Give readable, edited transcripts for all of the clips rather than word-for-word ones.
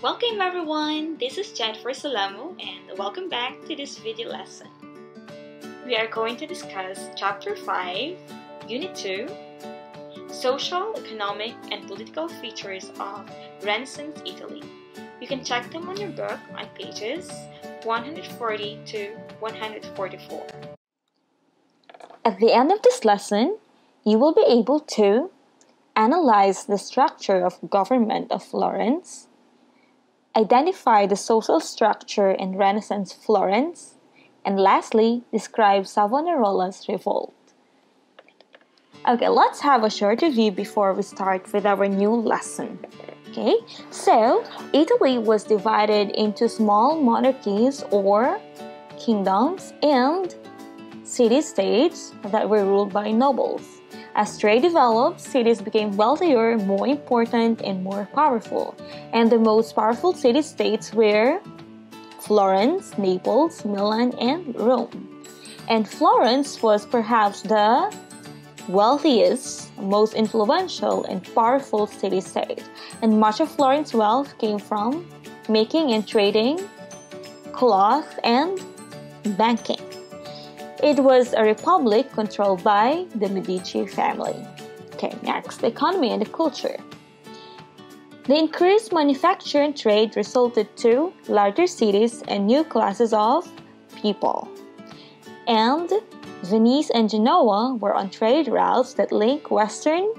Welcome everyone, this is Jen for Solamo and welcome back to this video lesson. We are going to discuss Chapter 5, Unit 2, Social, Economic, and Political Features of Renaissance Italy. You can check them on your book on pages 140 to 144. At the end of this lesson, you will be able to analyze the structure of government of Florence, identify the social structure in Renaissance Florence, and lastly, describe Savonarola's revolt. Okay, let's have a short review before we start with our new lesson. Okay, so Italy was divided into small monarchies or kingdoms and city-states that were ruled by nobles. As trade developed, cities became wealthier, more important, and more powerful. And the most powerful city-states were Florence, Naples, Milan, and Rome. And Florence was perhaps the wealthiest, most influential, and powerful city-state. And much of Florence's wealth came from making and trading, cloth, and banking. It was a republic controlled by the Medici family. Okay, next, the economy and the culture. The increased manufacture and trade resulted to larger cities and new classes of people. And Venice and Genoa were on trade routes that link Western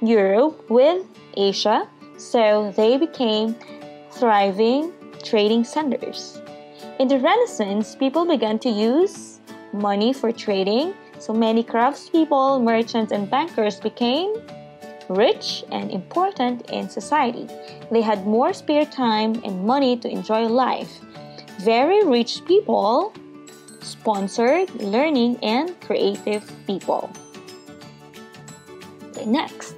Europe with Asia, so they became thriving trading centers. In the Renaissance, people began to use money for trading, so many craftspeople, merchants, and bankers became rich and important in society. They had more spare time and money to enjoy life. Very rich people sponsored learning and creative people. Okay, next,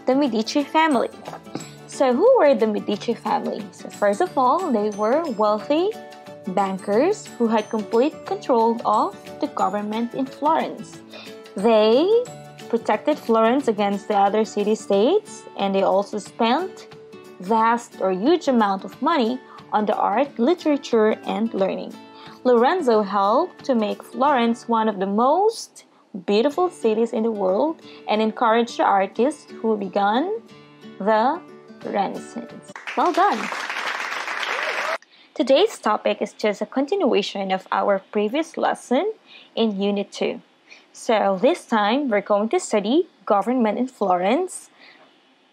the Medici family. So who were the Medici family? So first of all, they were wealthy bankers who had complete control of the government in Florence. They protected Florence against the other city-states, and they also spent vast or huge amount of money on the art, literature, and learning. Lorenzo helped to make Florence one of the most beautiful cities in the world and encouraged the artists who began the Renaissance. Well done! Today's topic is just a continuation of our previous lesson in Unit 2. So this time, we're going to study government in Florence,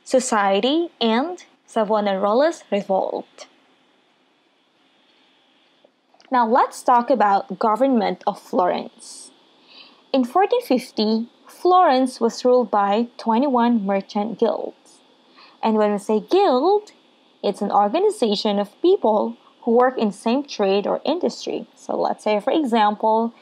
society, and Savonarola's revolt. Now let's talk about government of Florence. In 1450, Florence was ruled by 21 merchant guilds. And when we say guild, it's an organization of people who work in same trade or industry. So let's say, for example,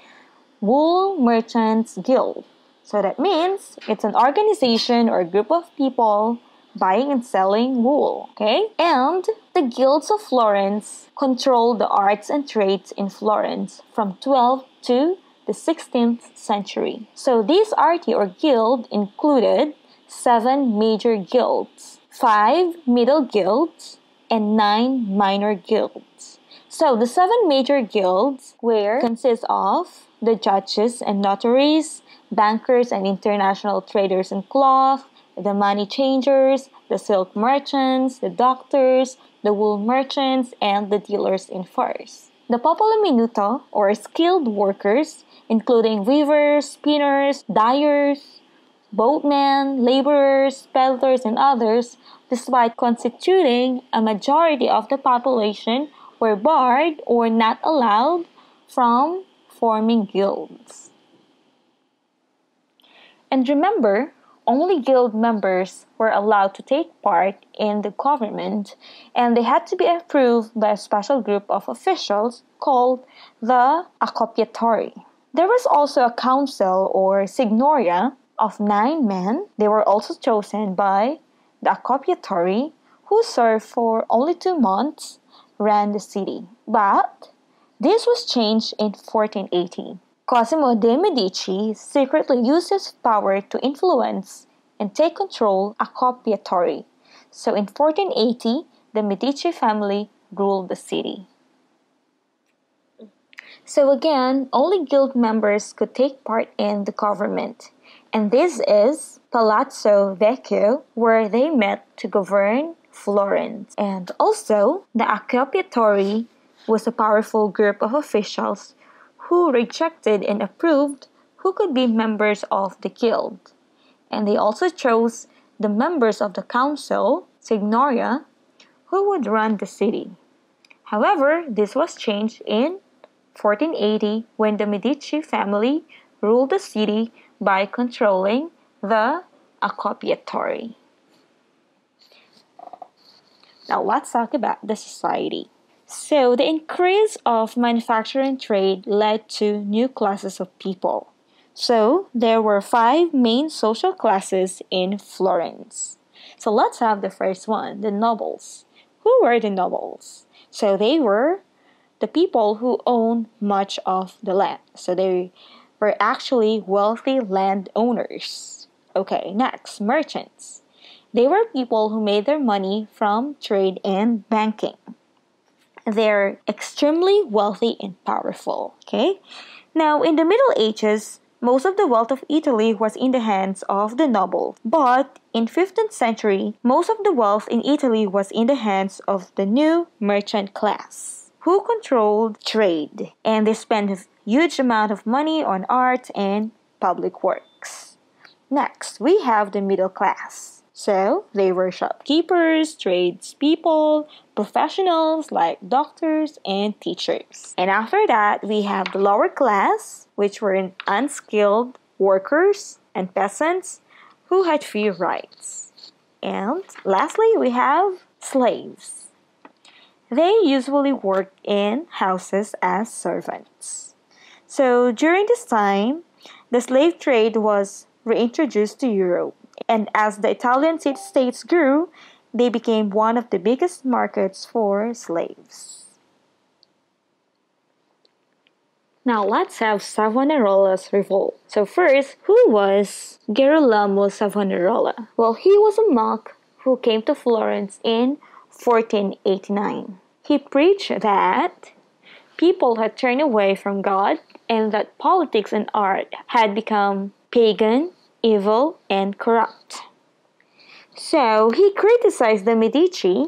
Wool Merchants Guild. So that means it's an organization or a group of people buying and selling wool, okay? And the guilds of Florence controlled the arts and trades in Florence from 12th to the 16th century. So this arty or guild included 7 major guilds, 5 middle guilds, and 9 minor guilds. So the 7 major guilds consist of the judges and notaries, bankers and international traders in cloth, the money changers, the silk merchants, the doctors, the wool merchants, and the dealers in furs. The popolo minuto, or skilled workers, including weavers, spinners, dyers, boatmen, laborers, peddlers, and others, despite constituting a majority of the population, were barred or not allowed from forming guilds. And remember, only guild members were allowed to take part in the government, and they had to be approved by a special group of officials called the accoppiatori. There was also a council or signoria of 9 men. They were also chosen by the accoppiatori, who served for only 2 months, ran the city. But this was changed in 1480. Cosimo de' Medici secretly used his power to influence and take control accoppiatori. So in 1480, the Medici family ruled the city. So again, only guild members could take part in the government. And this is Palazzo Vecchio, where they met to govern Florence. And also, the Accioppiatori was a powerful group of officials who rejected and approved who could be members of the guild. And they also chose the members of the council, Signoria, who would run the city. However, this was changed in 1480 when the Medici family ruled the city by controlling the Accioppiatori. Now let's talk about the society. So the increase of manufacturing trade led to new classes of people. So there were 5 main social classes in Florence. So let's have the first one, the nobles. Who were the nobles? So they were the people who owned much of the land. So they were actually wealthy landowners. Okay, next, merchants. They were people who made their money from trade and banking. They're extremely wealthy and powerful. Okay? Now, in the Middle Ages, most of the wealth of Italy was in the hands of the noble. But in 15th century, most of the wealth in Italy was in the hands of the new merchant class, who controlled trade. And they spent a huge amount of money on art and public works. Next, we have the middle class. So, they were shopkeepers, tradespeople, professionals like doctors and teachers. And after that, we have the lower class, which were unskilled workers and peasants who had few rights. And lastly, we have slaves. They usually worked in houses as servants. So, during this time, the slave trade was reintroduced to Europe. And as the Italian city-states grew, they became one of the biggest markets for slaves. Now let's have Savonarola's revolt. So first, who was Girolamo Savonarola? Well, he was a monk who came to Florence in 1489. He preached that people had turned away from God and that politics and art had become pagan, evil, and corrupt. So he criticized the Medici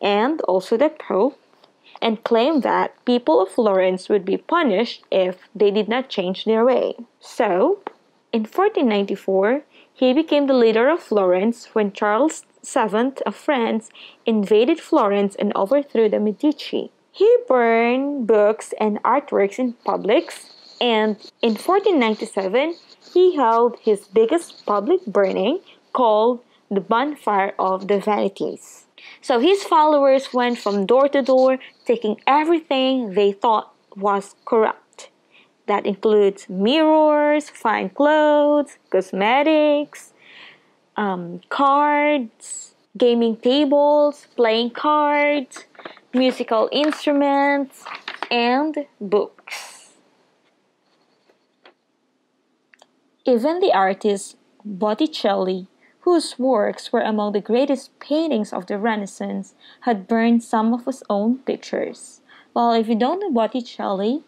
and also the Pope and claimed that people of Florence would be punished if they did not change their way. So, in 1494, he became the leader of Florence when Charles VII of France invaded Florence and overthrew the Medici. He burned books and artworks in publics, and in 1497, he held his biggest public burning called the Bonfire of the Vanities. So his followers went from door to door, taking everything they thought was corrupt. That includes mirrors, fine clothes, cosmetics, cards, gaming tables, playing cards, musical instruments, and books. Even the artist Botticelli, whose works were among the greatest paintings of the Renaissance, had burned some of his own pictures. Well, if you don't know Botticelli,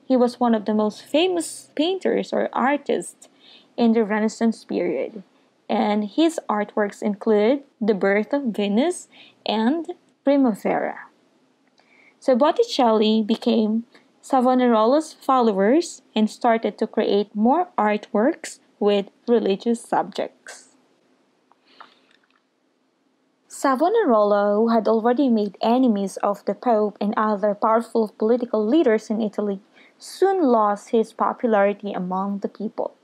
he was one of the most famous painters or artists in the Renaissance period. And his artworks include The Birth of Venus and Primavera. So Botticelli became Savonarola's followers and started to create more artworks with religious subjects. Savonarola, who had already made enemies of the Pope and other powerful political leaders in Italy, soon lost his popularity among the people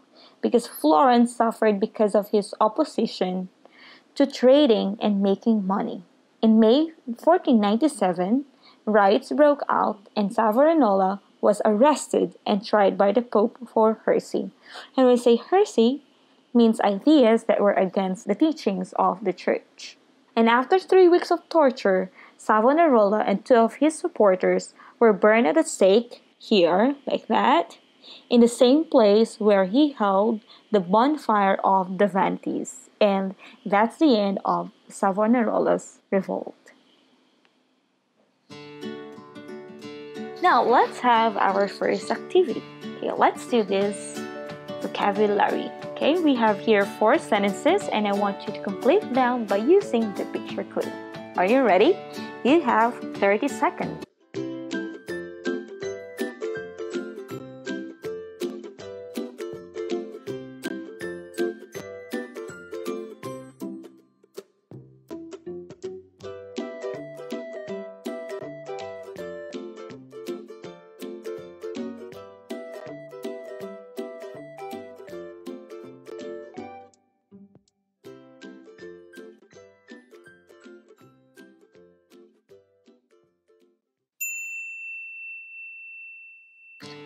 because Florence suffered because of his opposition to trading and making money. In May 1497, riots broke out and Savonarola was arrested and tried by the Pope for heresy. And when we say heresy, means ideas that were against the teachings of the Church. And after 3 weeks of torture, Savonarola and 2 of his supporters were burned at the stake, here, like that, in the same place where he held the Bonfire of the Vanities. And that's the end of Savonarola's revolt. Now let's have our first activity. Okay, let's do this vocabulary. Okay, we have here 4 sentences and I want you to complete them by using the picture clue. Are you ready? You have 30 seconds.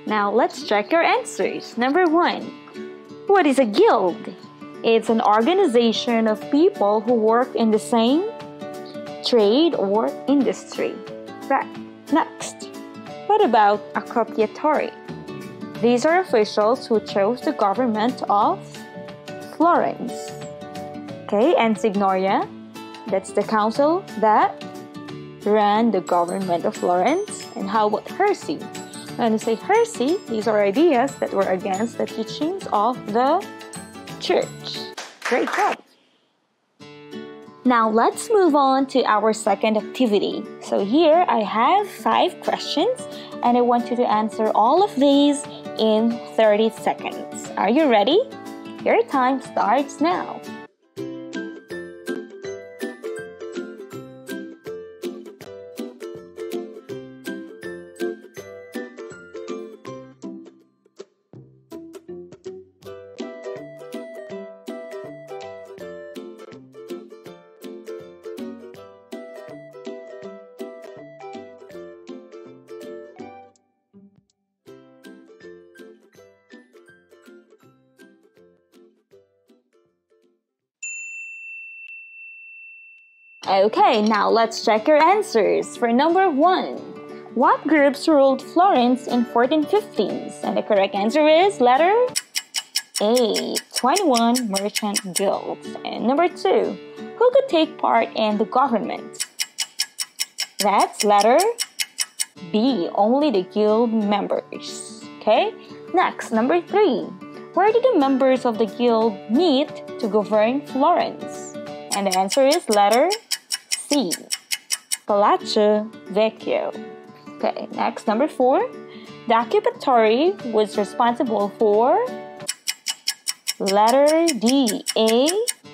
Now let's check your answers. Number 1. What is a guild? It's an organization of people who work in the same trade or industry. Right. Next. What about a copiatory? These are officials who chose the government of Florence. Okay, and Signoria, that's the council that ran the government of Florence. And how about heresy? When you say heresy, these are ideas that were against the teachings of the church. Great job! Now let's move on to our second activity. So here I have 5 questions and I want you to answer all of these in 30 seconds. Are you ready? Your time starts now. Okay, now let's check your answers. For number 1, what groups ruled Florence in 1450s? And the correct answer is letter A, 21 merchant guilds. And number 2, who could take part in the government? That's letter B, only the guild members. Okay, next, number 3, where did the members of the guild meet to govern Florence? And the answer is letter C, Palazzo Vecchio. Okay, next, number 4. The occupatory was responsible for letter D, A,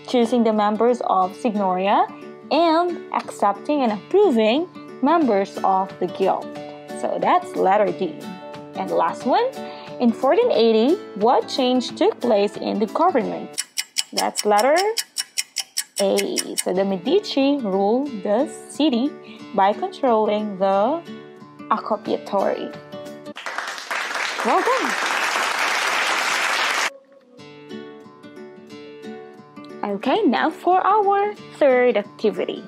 choosing the members of Signoria and accepting and approving members of the guild. So that's letter D. And the last one, in 1480, what change took place in the government? That's letter A. So the Medici ruled the city by controlling the occupatory. Well done! Okay, now for our third activity.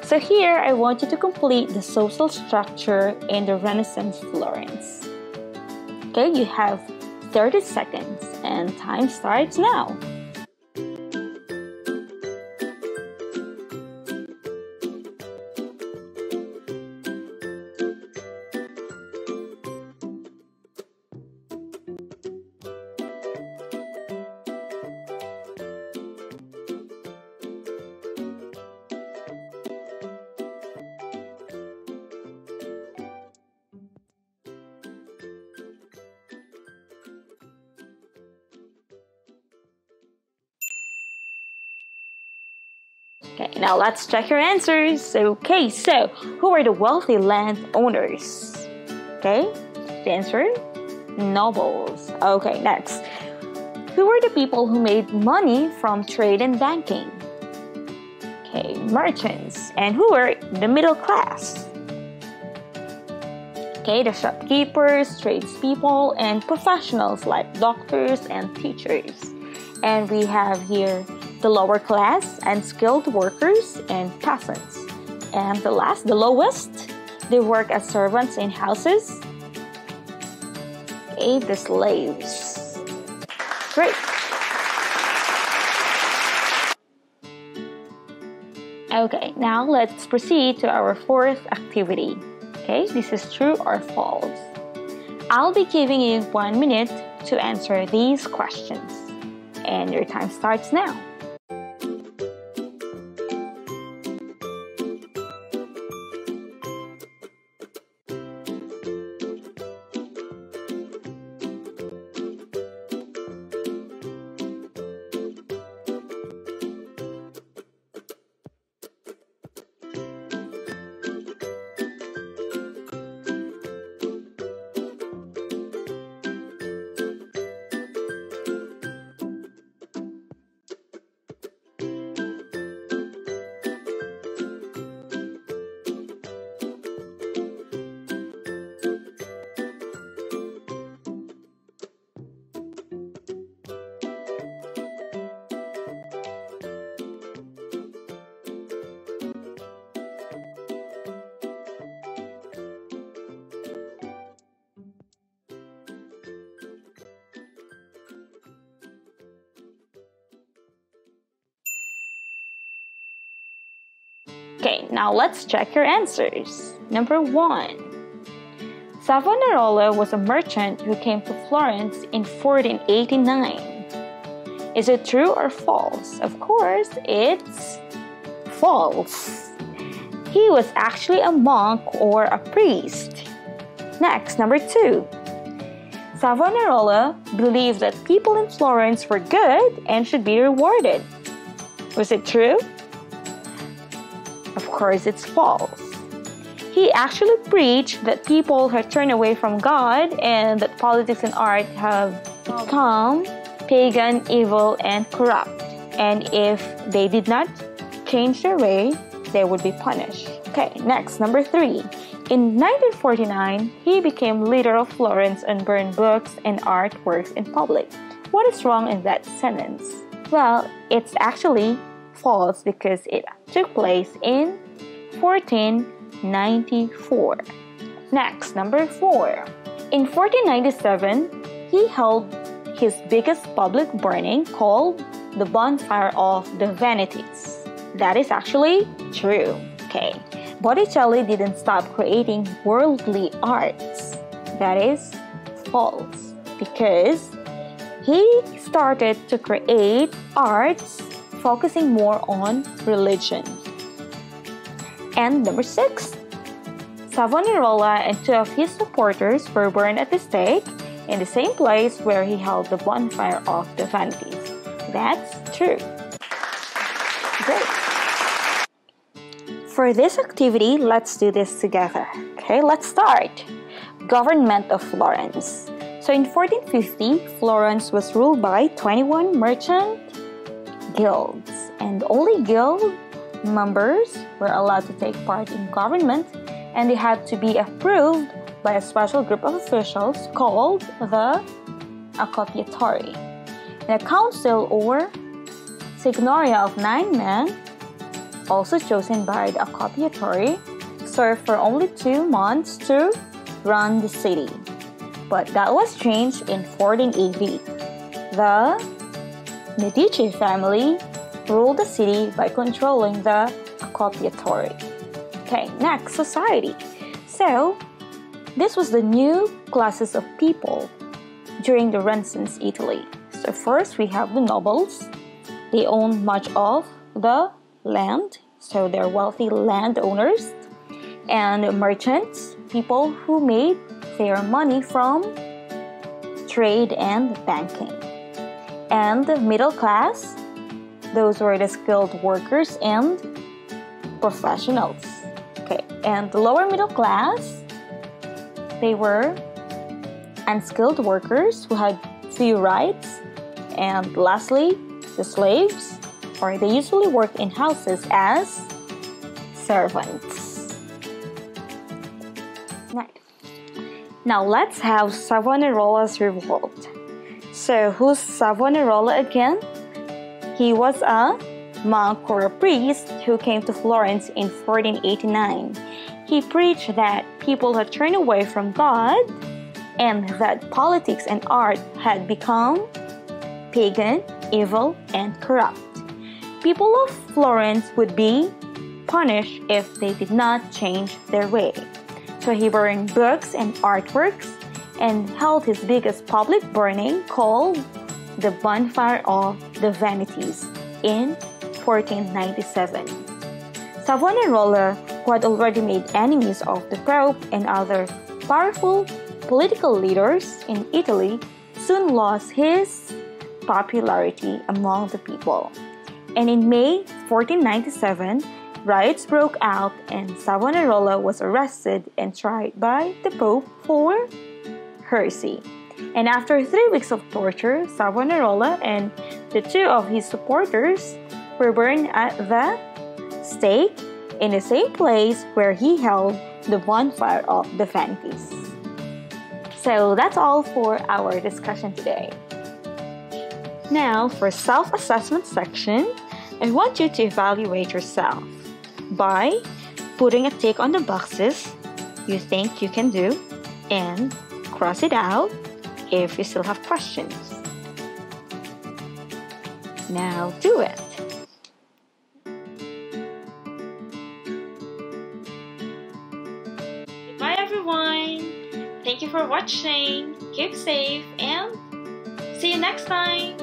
So here I want you to complete the social structure in the Renaissance Florence. Okay, you have 30 seconds and time starts now. Okay, now let's check your answers. Okay, so who are the wealthy landowners? Okay, the answer, nobles. Okay, next. Who were the people who made money from trade and banking? Okay, merchants. And who were the middle class? Okay, the shopkeepers, tradespeople, and professionals like doctors and teachers. And we have here the lower class and skilled workers and peasants. And the lowest, they work as servants in houses. Okay, the slaves. Great. Okay, now let's proceed to our fourth activity. Okay, this is true or false. I'll be giving you 1 minute to answer these questions. And your time starts now. Okay, now let's check your answers. Number 1. Savonarola was a merchant who came to Florence in 1489. Is it true or false? Of course, it's false. He was actually a monk or a priest. Next, number 2. Savonarola believed that people in Florence were good and should be rewarded. Was it true? Of course, it's false. He actually preached that people had turned away from God and that politics and art have become pagan, evil, and corrupt. And if they did not change their way, they would be punished. Okay, next, number 3. In 1949, he became leader of Florence and burned books and artworks in public. What is wrong in that sentence? Well, it's actually false because it took place in 1494. Next, number 4. In 1497, he held his biggest public burning called the Bonfire of the Vanities. That is actually true. Okay. Botticelli didn't stop creating worldly arts. That is false because he started to create arts focusing more on religion. And number 6, Savonarola and 2 of his supporters were burned at the stake in the same place where he held the Bonfire of the Vanities. That's true. Great. For this activity, let's do this together. Okay, let's start. Government of Florence. So in 1450, Florence was ruled by 21 merchant guilds, and only guild members were allowed to take part in government, and they had to be approved by a special group of officials called the Accoppiatori. And a council or signoria of 9 men, also chosen by the Accoppiatori, served for only 2 months to run the city. But that was changed in 14 AD. The Medici family ruled the city by controlling the Accoppiatori. Okay, next, society. So, this was the new classes of people during the Renaissance Italy. So first, we have the nobles. They owned much of the land, so they're wealthy landowners. And merchants, people who made their money from trade and banking. And the middle class, those were the skilled workers and professionals. Okay, and the lower middle class, they were unskilled workers who had few rights. And lastly, the slaves, or they usually work in houses as servants. Next. Now let's have Savonarola's revolt. So who's Savonarola again? He was a monk or a priest who came to Florence in 1489. He preached that people had turned away from God and that politics and art had become pagan, evil, and corrupt. People of Florence would be punished if they did not change their way. So he burned books and artworks and held his biggest public burning called the Bonfire of the Vanities in 1497. Savonarola, who had already made enemies of the Pope and other powerful political leaders in Italy, soon lost his popularity among the people. And in May 1497, riots broke out and Savonarola was arrested and tried by the Pope for heresy. And after 3 weeks of torture, Savonarola and the two of his supporters were burned at the stake in the same place where he held the Bonfire of the Vanities. So that's all for our discussion today. Now, for self-assessment section, I want you to evaluate yourself by putting a tick on the boxes you think you can do and cross it out if you still have questions. Now do it! Bye everyone! Thank you for watching. Keep safe and see you next time!